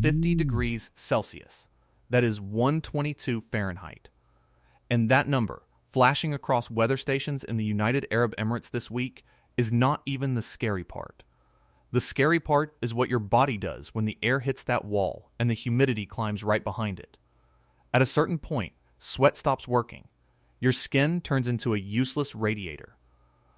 50 degrees Celsius. That is 122 Fahrenheit. And that number, flashing across weather stations in the United Arab Emirates this week, is not even the scary part. The scary part is what your body does when the air hits that wall and the humidity climbs right behind it. At a certain point, sweat stops working. Your skin turns into a useless radiator.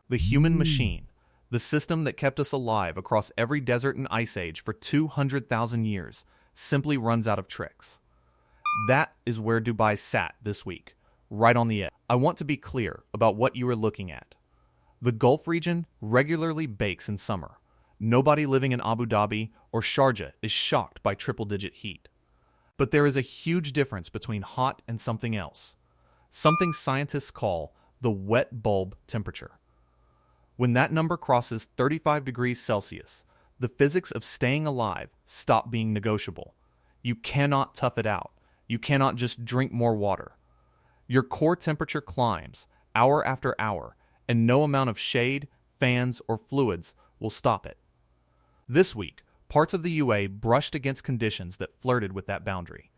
The human machine, the system that kept us alive across every desert and ice age for 200,000 years, simply runs out of tricks. That is where Dubai sat this week, right on the edge. I want to be clear about what you are looking at. The Gulf region regularly bakes in summer. Nobody living in Abu Dhabi or Sharjah is shocked by triple-digit heat. But there is a huge difference between hot and something else. Something scientists call the wet bulb temperature. When that number crosses 35 degrees Celsius, the physics of staying alive stop being negotiable. You cannot tough it out. You cannot just drink more water. Your core temperature climbs hour after hour, and no amount of shade, fans, or fluids will stop it. This week, parts of the UAE brushed against conditions that flirted with that boundary.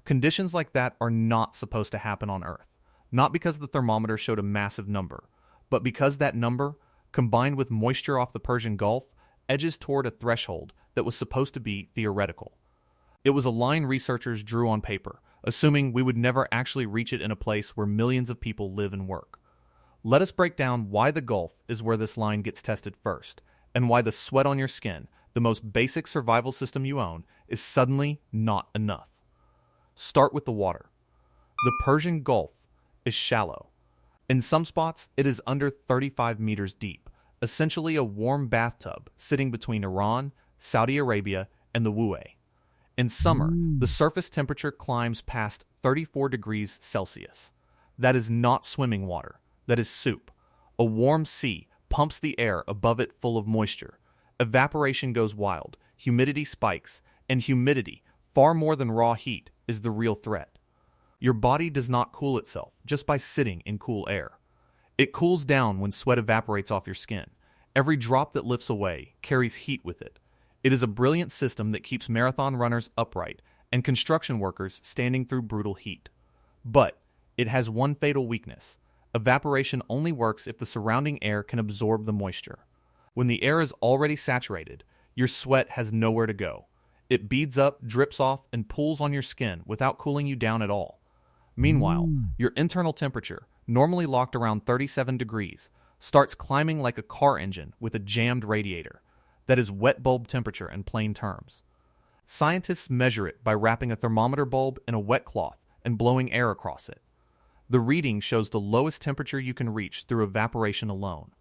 Conditions like that are not supposed to happen on Earth, not because the thermometer showed a massive number, but because that number, combined with moisture off the Persian Gulf, edges toward a threshold that was supposed to be theoretical. It was a line researchers drew on paper, assuming we would never actually reach it in a place where millions of people live and work. Let us break down why the Gulf is where this line gets tested first, and why the sweat on your skin, the most basic survival system you own, is suddenly not enough. Start with the water. The Persian Gulf is shallow. In some spots, it is under 35 meters deep, essentially a warm bathtub sitting between Iran, Saudi Arabia, and the UAE. In summer, the surface temperature climbs past 34 degrees Celsius. That is not swimming water. That is soup. A warm sea pumps the air above it full of moisture. Evaporation goes wild, humidity spikes, and humidity, far more than raw heat, is the real threat. Your body does not cool itself just by sitting in cool air. It cools down when sweat evaporates off your skin. Every drop that lifts away carries heat with it. It is a brilliant system that keeps marathon runners upright and construction workers standing through brutal heat. But it has one fatal weakness. Evaporation only works if the surrounding air can absorb the moisture. When the air is already saturated, your sweat has nowhere to go. It beads up, drips off, and pools on your skin without cooling you down at all. Meanwhile, your internal temperature, normally locked around 37 degrees, starts climbing like a car engine with a jammed radiator. That is wet bulb temperature in plain terms. Scientists measure it by wrapping a thermometer bulb in a wet cloth and blowing air across it. The reading shows the lowest temperature you can reach through evaporation alone.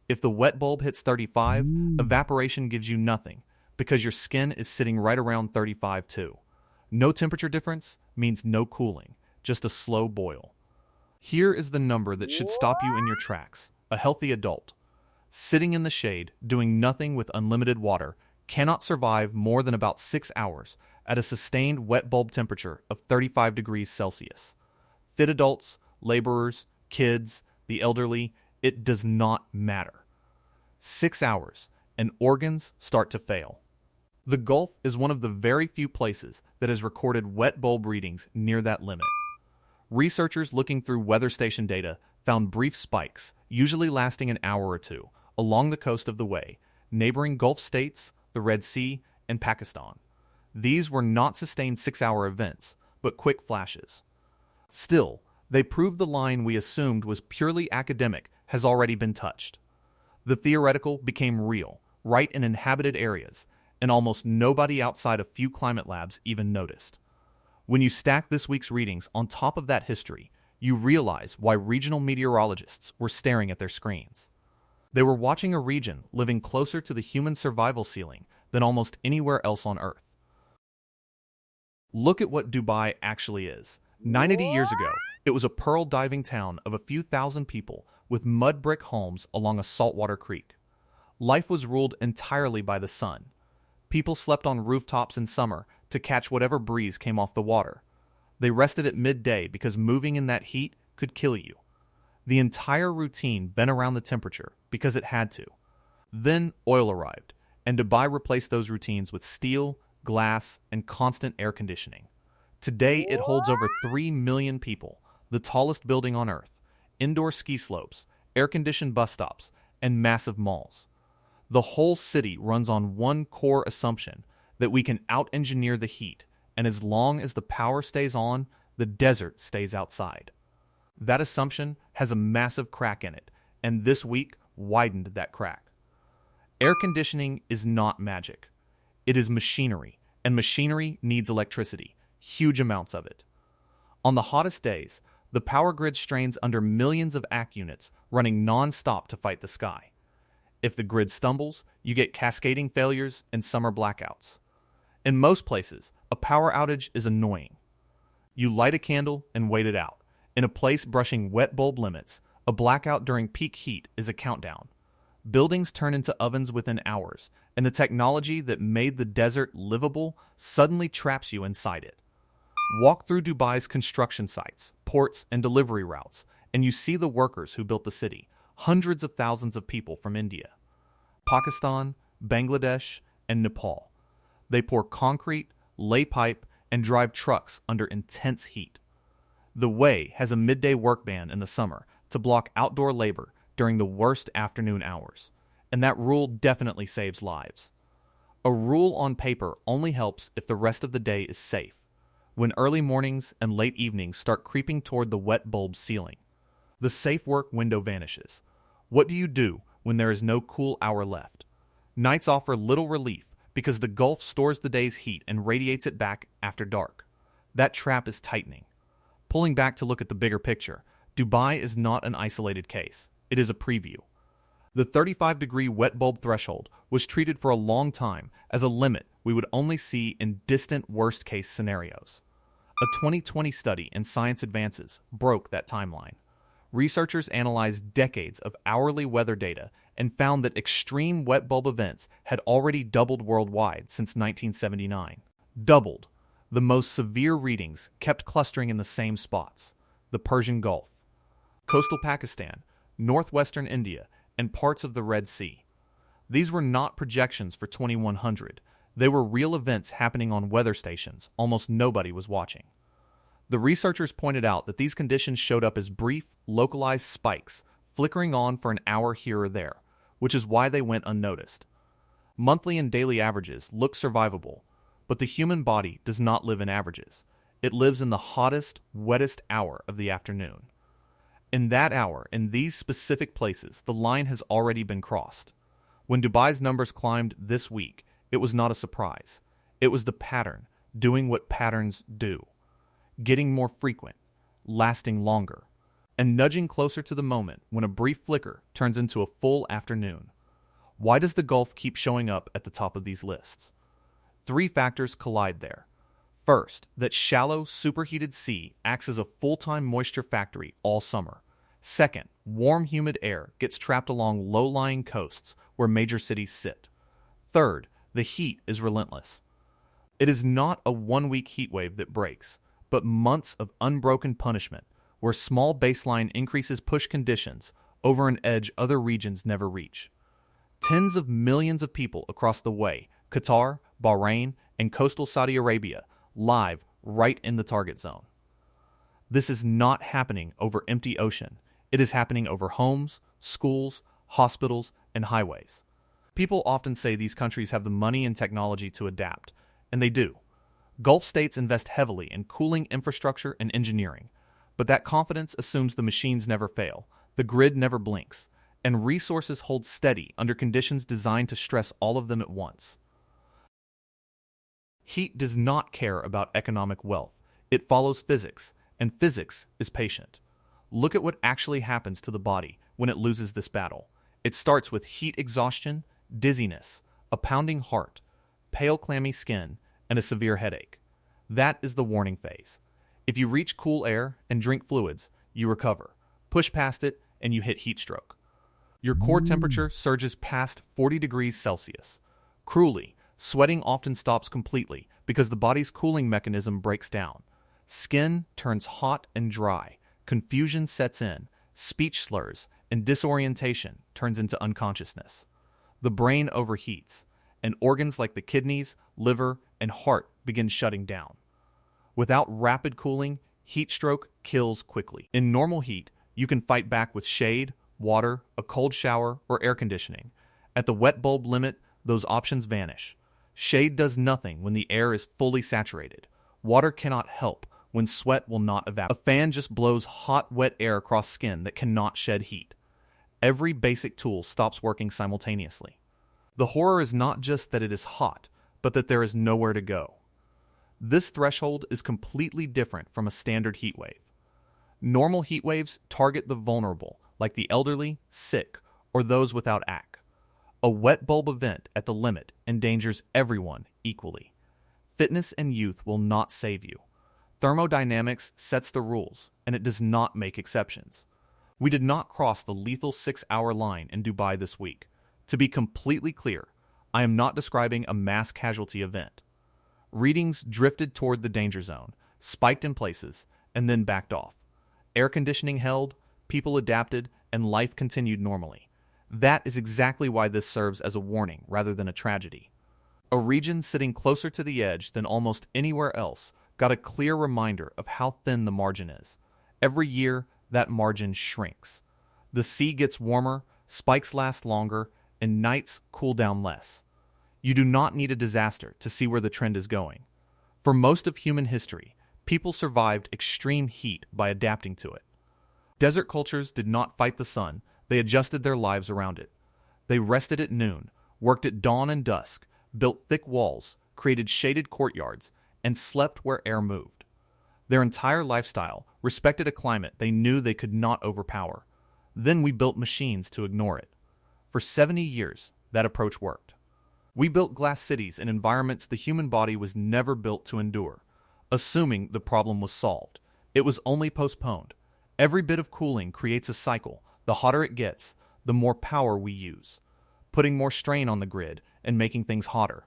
If the wet bulb hits 35, evaporation gives you nothing, because your skin is sitting right around 35 too. No temperature difference means no cooling, just a slow boil. Here is the number that should stop you in your tracks. A healthy adult, sitting in the shade, doing nothing with unlimited water, cannot survive more than about 6 hours at a sustained wet bulb temperature of 35 degrees Celsius. Fit adults, laborers, kids, the elderly, it does not matter. 6 hours, and organs start to fail. The Gulf is one of the very few places that has recorded wet bulb readings near that limit. Researchers looking through weather station data found brief spikes, usually lasting an hour or two, along the coast of the UAE, neighboring Gulf states, the Red Sea, and Pakistan. These were not sustained 6-hour events, but quick flashes. Still, they proved the line we assumed was purely academic has already been touched. The theoretical became real, right in inhabited areas, and almost nobody outside a few climate labs even noticed. When you stack this week's readings on top of that history, you realize why regional meteorologists were staring at their screens. They were watching a region living closer to the human survival ceiling than almost anywhere else on Earth. Look at what Dubai actually is. 90 years ago, it was a pearl diving town of a few thousand people with mud brick homes along a saltwater creek. Life was ruled entirely by the sun. People slept on rooftops in summer to catch whatever breeze came off the water. They rested at midday because moving in that heat could kill you. The entire routine bent around the temperature because it had to. Then oil arrived, and Dubai replaced those routines with steel, glass, and constant air conditioning. Today, it holds over 3 million people, the tallest building on Earth, indoor ski slopes, air-conditioned bus stops, and massive malls. The whole city runs on one core assumption that we can out-engineer the heat, and as long as the power stays on, the desert stays outside. That assumption has a massive crack in it, and this week widened that crack. Air conditioning is not magic. It is machinery, and machinery needs electricity, huge amounts of it. On the hottest days, the power grid strains under millions of AC units running non-stop to fight the sky. If the grid stumbles, you get cascading failures and summer blackouts. In most places, a power outage is annoying. You light a candle and wait it out. In a place brushing wet bulb limits, a blackout during peak heat is a countdown. Buildings turn into ovens within hours, and the technology that made the desert livable suddenly traps you inside it. Walk through Dubai's construction sites, ports, and delivery routes, and you see the workers who built the city, hundreds of thousands of people from India, Pakistan, Bangladesh, and Nepal. They pour concrete, lay pipe, and drive trucks under intense heat. The Way has a midday work ban in the summer to block outdoor labor during the worst afternoon hours, and that rule definitely saves lives. A rule on paper only helps if the rest of the day is safe, when early mornings and late evenings start creeping toward the wet bulb ceiling. The safe work window vanishes. What do you do when there is no cool hour left? Nights offer little relief because the Gulf stores the day's heat and radiates it back after dark. That trap is tightening. Pulling back to look at the bigger picture, Dubai is not an isolated case. It is a preview. The 35-degree wet bulb threshold was treated for a long time as a limit we would only see in distant worst-case scenarios. A 2020 study in Science Advances broke that timeline. Researchers analyzed decades of hourly weather data and found that extreme wet bulb events had already doubled worldwide since 1979. Doubled. The most severe readings kept clustering in the same spots: the Persian Gulf, coastal Pakistan, northwestern India, and parts of the Red Sea. These were not projections for 2100. They were real events happening on weather stations almost nobody was watching. The researchers pointed out that these conditions showed up as brief, localized spikes, flickering on for an hour here or there, which is why they went unnoticed. Monthly and daily averages look survivable, but the human body does not live in averages. It lives in the hottest, wettest hour of the afternoon. In that hour, in these specific places, the line has already been crossed. When Dubai's numbers climbed this week, it was not a surprise. It was the pattern, doing what patterns do. Getting more frequent, lasting longer, and nudging closer to the moment when a brief flicker turns into a full afternoon. Why does the Gulf keep showing up at the top of these lists? 3 factors collide there. First, that shallow, superheated sea acts as a full-time moisture factory all summer. Second, warm, humid air gets trapped along low-lying coasts where major cities sit. Third, the heat is relentless. It is not a one-week heat wave that breaks, but months of unbroken punishment where small baseline increases push conditions over an edge other regions never reach. Tens of millions of people across the Way, Qatar, Bahrain, and coastal Saudi Arabia, live right in the target zone. This is not happening over empty ocean. It is happening over homes, schools, hospitals, and highways. People often say these countries have the money and technology to adapt, and they do. Gulf states invest heavily in cooling infrastructure and engineering, but that confidence assumes the machines never fail, the grid never blinks, and resources hold steady under conditions designed to stress all of them at once. Heat does not care about economic wealth. It follows physics, and physics is patient. Look at what actually happens to the body when it loses this battle. It starts with heat exhaustion, dizziness, a pounding heart, pale clammy skin, and a severe headache. That is the warning phase. If you reach cool air and drink fluids, you recover. Push past it, and you hit heat stroke. Your core temperature surges past 40 degrees Celsius. Cruelly, sweating often stops completely because the body's cooling mechanism breaks down. Skin turns hot and dry, confusion sets in, speech slurs, and disorientation turns into unconsciousness. The brain overheats, and organs like the kidneys, liver, and heart begins shutting down. Without rapid cooling, heat stroke kills quickly. In normal heat, you can fight back with shade, water, a cold shower, or air conditioning. At the wet bulb limit, those options vanish. Shade does nothing when the air is fully saturated. Water cannot help when sweat will not evaporate. A fan just blows hot, wet air across skin that cannot shed heat. Every basic tool stops working simultaneously. The horror is not just that it is hot, but that there is nowhere to go. This threshold is completely different from a standard heat wave. Normal heat waves target the vulnerable, like the elderly, sick, or those without AC. A wet bulb event at the limit endangers everyone equally. Fitness and youth will not save you. Thermodynamics sets the rules, and it does not make exceptions. We did not cross the lethal 6-hour line in Dubai this week. To be completely clear, I am not describing a mass casualty event. Readings drifted toward the danger zone, spiked in places, and then backed off. Air conditioning held, people adapted, and life continued normally. That is exactly why this serves as a warning rather than a tragedy. A region sitting closer to the edge than almost anywhere else got a clear reminder of how thin the margin is. Every year, that margin shrinks. The sea gets warmer, spikes last longer, and nights cool down less. You do not need a disaster to see where the trend is going. For most of human history, people survived extreme heat by adapting to it. Desert cultures did not fight the sun, they adjusted their lives around it. They rested at noon, worked at dawn and dusk, built thick walls, created shaded courtyards, and slept where air moved. Their entire lifestyle respected a climate they knew they could not overpower. Then we built machines to ignore it. For 70 years, that approach worked. We built glass cities in environments the human body was never built to endure, assuming the problem was solved. It was only postponed. Every bit of cooling creates a cycle. The hotter it gets, the more power we use, putting more strain on the grid and making things hotter.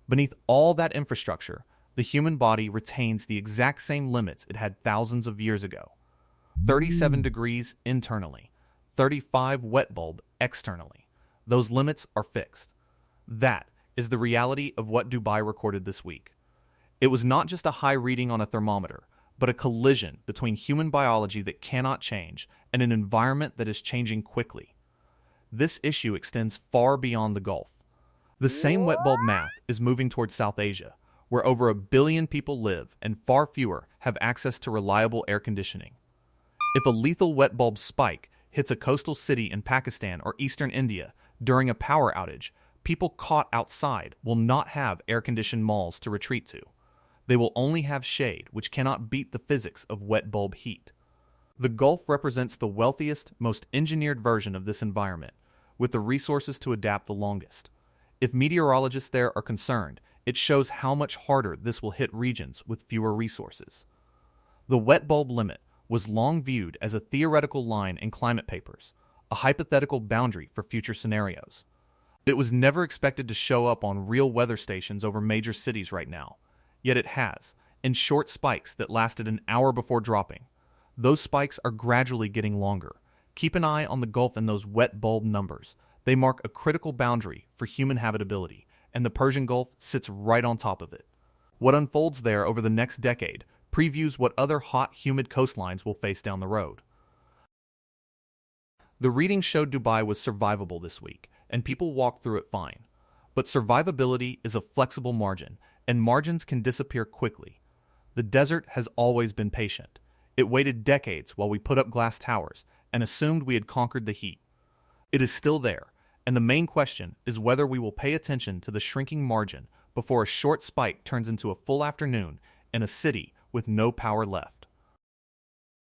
Beneath all that infrastructure, the human body retains the exact same limits it had thousands of years ago. 37 degrees internally, 35 wet bulb externally. Those limits are fixed. That is the reality of what Dubai recorded this week. It was not just a high reading on a thermometer, but a collision between human biology that cannot change and an environment that is changing quickly. This issue extends far beyond the Gulf. The same wet bulb math is moving towards South Asia, where over 1 billion people live and far fewer have access to reliable air conditioning. If a lethal wet bulb spike hits a coastal city in Pakistan or eastern India during a power outage, people caught outside will not have air-conditioned malls to retreat to. They will only have shade, which cannot beat the physics of wet bulb heat. The Gulf represents the wealthiest, most engineered version of this environment, with the resources to adapt the longest. If meteorologists there are concerned, it shows how much harder this will hit regions with fewer resources. The wet bulb limit was long viewed as a theoretical line in climate papers, a hypothetical boundary for future scenarios. It was never expected to show up on real weather stations over major cities right now. Yet it has, in short spikes that lasted an hour before dropping. Those spikes are gradually getting longer. Keep an eye on the Gulf and those wet bulb numbers. They mark a critical boundary for human habitability, and the Persian Gulf sits right on top of it. What unfolds there over the next decade previews what other hot, humid coastlines will face down the road. The reading showed Dubai was survivable this week, and people walked through it fine. But survivability is a flexible margin, and margins can disappear quickly. The desert has always been patient. It waited decades while we put up glass towers and assumed we had conquered the heat. It is still there, and the main question is whether we will pay attention to the shrinking margin before a short spike turns into a full afternoon in a city with no power left.